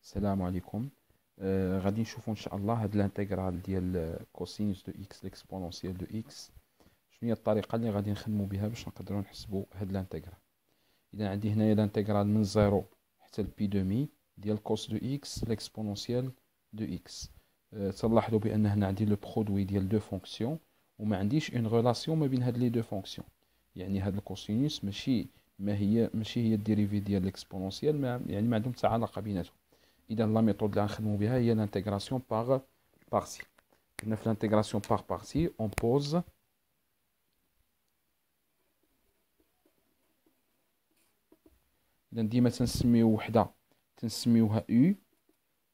السلام عليكم. غادي نشوفوا ان شاء الله هاد الانتغرال ديال كوسينوس دو اكس ليكسبونونسيال دو اكس. شنو هي الطريقه اللي غادي نخدموا بها باش نقدروا نحسبوا هاد الانتغرال؟ اذا عندي هنايا الانتغرال من زيرو حتى البي دومي ديال كوس دو اكس ليكسبونونسيال دو اكس. تلاحظوا بان هنا عندي لو برودوي ديال دو فونكسيون وما عنديش اون ريلاسيون ما بين هاد لي دو فونكسيون. يعني هاد الكوسينوس ماشي هي الديريفي ديال ليكسبونونسيال، يعني ما عندهم حتى علاقه بيناتهم. اذا لا ميثود اللي غنخدموا بها هي l'intégration par partie. قلنا في l'intégration par partie on pose اذا ديما تنسميو وحده تنسميوها u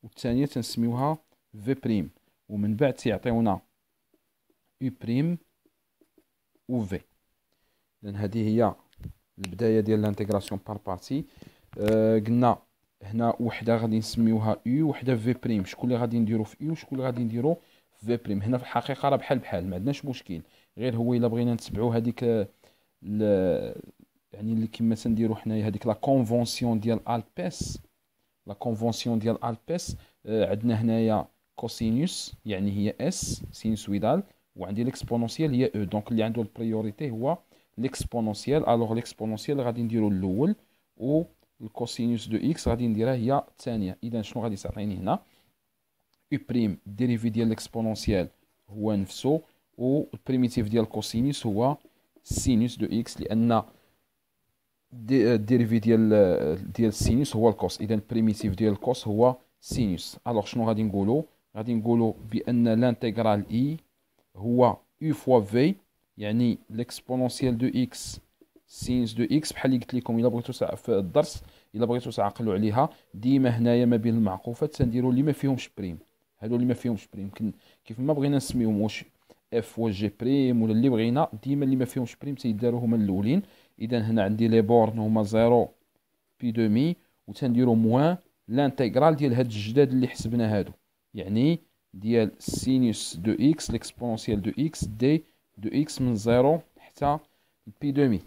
والثانيه تنسميوها v بريم، ومن بعد تيعطيونا u بريم و v. اذا هذه هي البدايه ديال l'intégration par partie. قلنا هنا وحده غادي نسميوها يو وحده في بريم. شكون اللي غادي نديرو في يو وشكون اللي غادي نديرو في في بريم؟ هنا في الحقيقه راه بحال بحال، ما عندناش مشكل، غير هو الا بغينا نتبعوا هذيك يعني اللي كما تنديروا حنايا هذيك لا كونفونسيون ديال البيس. لا كونفونسيون ديال البيس عندنا هنايا كوسينوس يعني هي اس سينوسويدال، وعندي ليكسبونونسيال هي او. دونك اللي عنده البريوريتي هو ليكسبونونسيال. الوغ ليكسبونونسيال غادي نديرو الاول، و الكوسينوس دو اكس غادي نديرها هي الثانيه. اذا شنو غادي تعطيني هنا؟ او بريم الديريفي ديال ليكسبونونسيال هو نفسه، والبريميتيف ديال الكوسينوس هو سينوس دو اكس، لان الديريفي ديال السينوس هو الكوس. اذا البريميتيف ديال الكوس هو سينوس. الوغ شنو غادي نقولوا؟ غادي نقولوا بان لانتيغرال اي هو او فوا في، يعني ليكسبونونسيال دو اكس سينوس دو اكس. بحال اللي قلت لكم الا بغيتو في الدرس، الا بغيتو تعقلوا عليها، ديما هنايا ما بين المعقوفات تنديروا اللي ما فيهمش بريم. هادو اللي ما فيهمش بريم كيف ما بغينا نسميوهم واش اف واش جي بريم ولا اللي بغينا، ديما اللي ما فيهمش بريم تيداروا هما الاولين. اذا هنا عندي لي بورن هما زيرو بي دومي، وتنديروا موان لانتيغرال ديال هاد الجداد اللي حسبنا هادو، يعني ديال سينوس دو اكس ليكسبونونسيال دو اكس دي دو اكس من زيرو حتى بي دومي.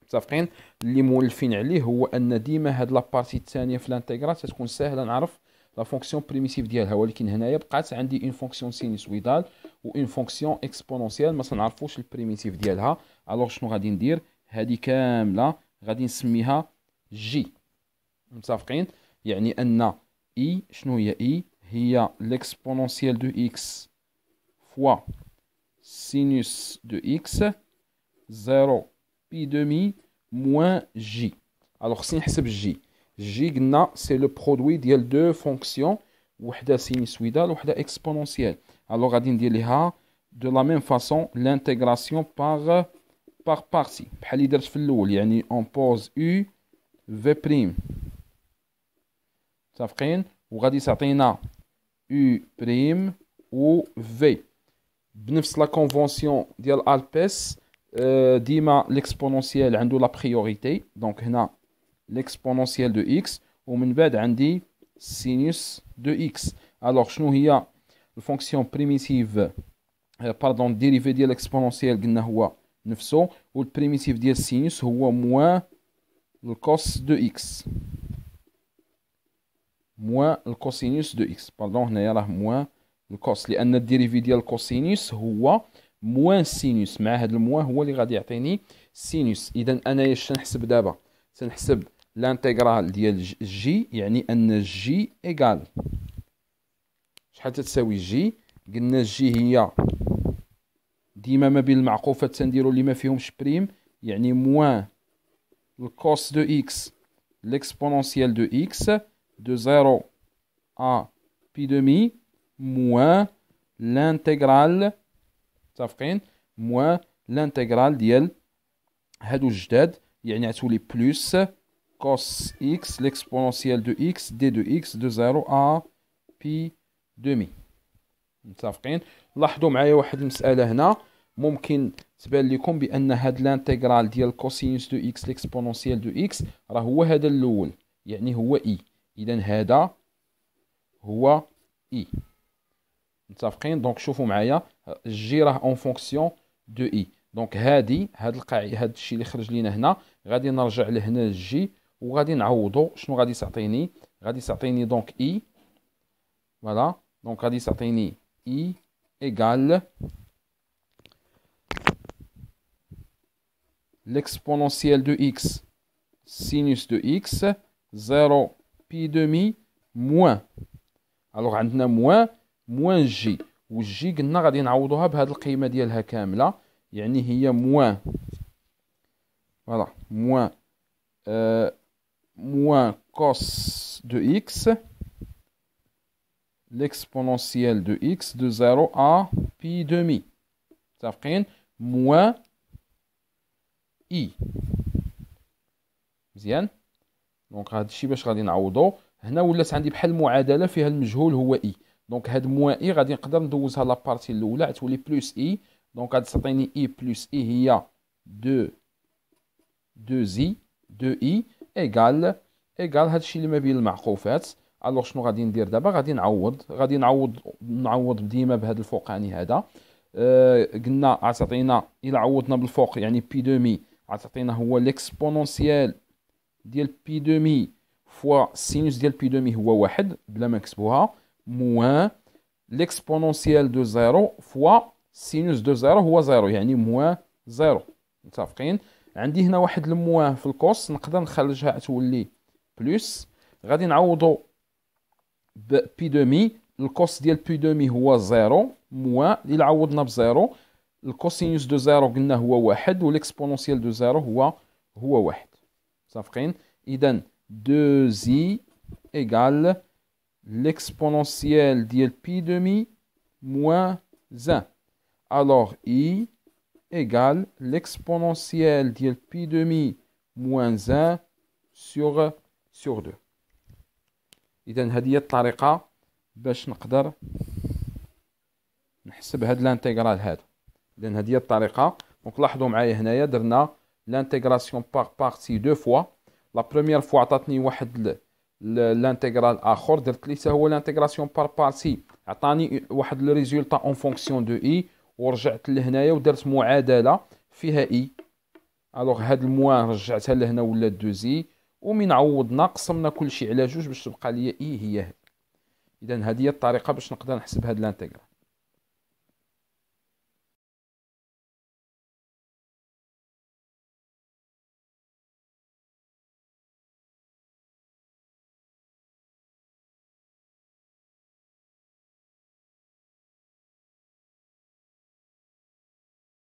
متفقين؟ اللي مولفين عليه هو ان ديما هاد لابارتي الثانيه في الانتيغرال تكون ساهله نعرف لا فونكسيون بريميتيف ديالها، ولكن هنايا بقات عندي اون فونكسيون سينوسويدال و اون فونكسيون اكسبونونسيال ما تنعرفوش البريميتيف ديالها. الوغ شنو غادي ندير؟ هذه كامله غادي نسميها جي. متفقين؟ يعني ان اي شنو هي؟ اي هي ليكسبونونسيال دو اكس فوا سينوس دو اكس زيرو بي دومي موان جي. الوغ خصني نحسب جي. جي قلنا سي لو برودوي ديال دو فونكسيون، وحده سينوسويدال وحده اكسبونونسيال. الوغ غادي ندير ليها دو لا ميم فاصون لانتيغراسيون باغ بارتي بحال اللي درت في الاول، يعني اون بوز يو في بريم. متفقين؟ وغادي تعطينا يو بريم و في بنفس لا كونفونسيون ديال البيس. ديما ليكسبونونسيال عنده لا بريوريتي، دونك هنا ليكسبونونسيال دو اكس ومن بعد عندي سينوس دو اكس. الوغ شنو هي الفونكسيون بريميتيف؟ باردون الديريفي ديال الاكسبونونسيال قلنا هو نفسه، والبريميتيف ديال السينوس هو موان الكوس دو اكس، موان الكوسينوس دو اكس. باردون هنايا راه موان الكوس، لان الديريفي ديال الكوسينوس هو موان سينوس، مع هذا الموان هو اللي غادي يعطيني سينوس. اذا انايا اش تنحسب دابا؟ تنحسب لانتيغرال ديال جي، يعني ان جي ايكال شحال تتساوي جي؟ قلنا جي هي ديما ما بين المعقوفات تنديرو اللي ما فيهمش بريم، يعني موان الكوس دو اكس ليكسبونونسيال دو اكس دو زيرو ا بي دومي موان لانتيغرال. متفقين؟ موان لانتيغرال ديال هادو الجداد، يعني غتولي بلوس كوس اكس ليكسبونونسيال دو اكس دي دو اكس دو زيرو ا بي دومي. متفقين؟ لاحظوا معايا واحد المسألة هنا ممكن تبان لكم بأن هاد لانتيغرال ديال كوسينوس دو اكس ليكسبونونسيال دو اكس راه هو هذا الأول، يعني هو اي. إذا هذا هو اي. متفقين؟ دونك شوفوا معايا جي راه اون فونكسيون دو اي. دونك هاد القاعده، هاد الشيء اللي خرج لينا هنا غادي نرجع لهنا الجي وغادي نعوضو. شنو غادي تعطيني؟ غادي تعطيني دونك اي. فوالا دونك غادي تعطيني اي ايكال l'exponentielle de x sinus de x 0 pi demi moins. الوغ عندنا موان جي، والجي قلنا غادي نعوضوها بهاد القيمة ديالها كاملة، يعني هي موان فوالا موان كوس دو اكس l'exponentielle de x de 0 à pi demi متفقين موان اي. مزيان. دونك هاد الشيء باش غادي نعوضو هنا ولات عندي بحال المعادله فيها المجهول هو اي. دونك هاد موان اي غادي نقدر ندوزها لابارتي الاولى غتولي بلس اي. دونك غادي تعطيني اي بلس اي هي 2 زي 2 اي ايكال هادشي اللي ما بين المعقوفات. الوغ شنو غادي ندير دابا؟ غادي نعوض ديما بهذا الفوقاني هذا. قلنا غتعطينا الا عوضنا بالفوق يعني بي دومي غتعطينا هو ليكسبونونسيال ديال بي دومي فوا سينوس ديال بي دومي هو واحد بلا ما نكتبوها، موان ليكسبونونسيال دو زيرو فوا سينوس دو زيرو هو زيرو يعني موان زيرو. متفقين؟ عندي هنا واحد الموان في الكوس نقدر نخرجها تولي بلس. غادي نعوضو بي دومي، الكوس ديال بي دومي هو زيرو موان إلا عوضنا بزيرو الكوسينوس دو زيرو قلنا هو واحد والاكسبونونسيال دو زيرو هو واحد. متفقين؟ إذا 2 زي إيكال l'exponentielle ديال بي دومي موان زان. Alors I égale l'exponentielle ديال بي دومي موان زان sur 2. إذا هذه هي الطريقة باش نقدر نحسب هاد الانتيغرال هذا. إذا هذه هي الطريقة. دونك لاحظوا معايا هنايا درنا l'intégration par partie 2 fois. لا بروميير فوا عطاتني واحد l'intégral اخر درت لي حتى هو l'intégration par partie عطاني واحد لو ريزولطا اون فونكسيون دو اي، ورجعت لهنايا ودرت معادله فيها اي. الوغ هاد الموان رجعتها لهنا ولات 2 زي، ومن عوضنا قسمنا كلشي على جوج باش تبقى ليا اي هي. اذا هذه هي الطريقه باش نقدر نحسب هاد الانتيغرال.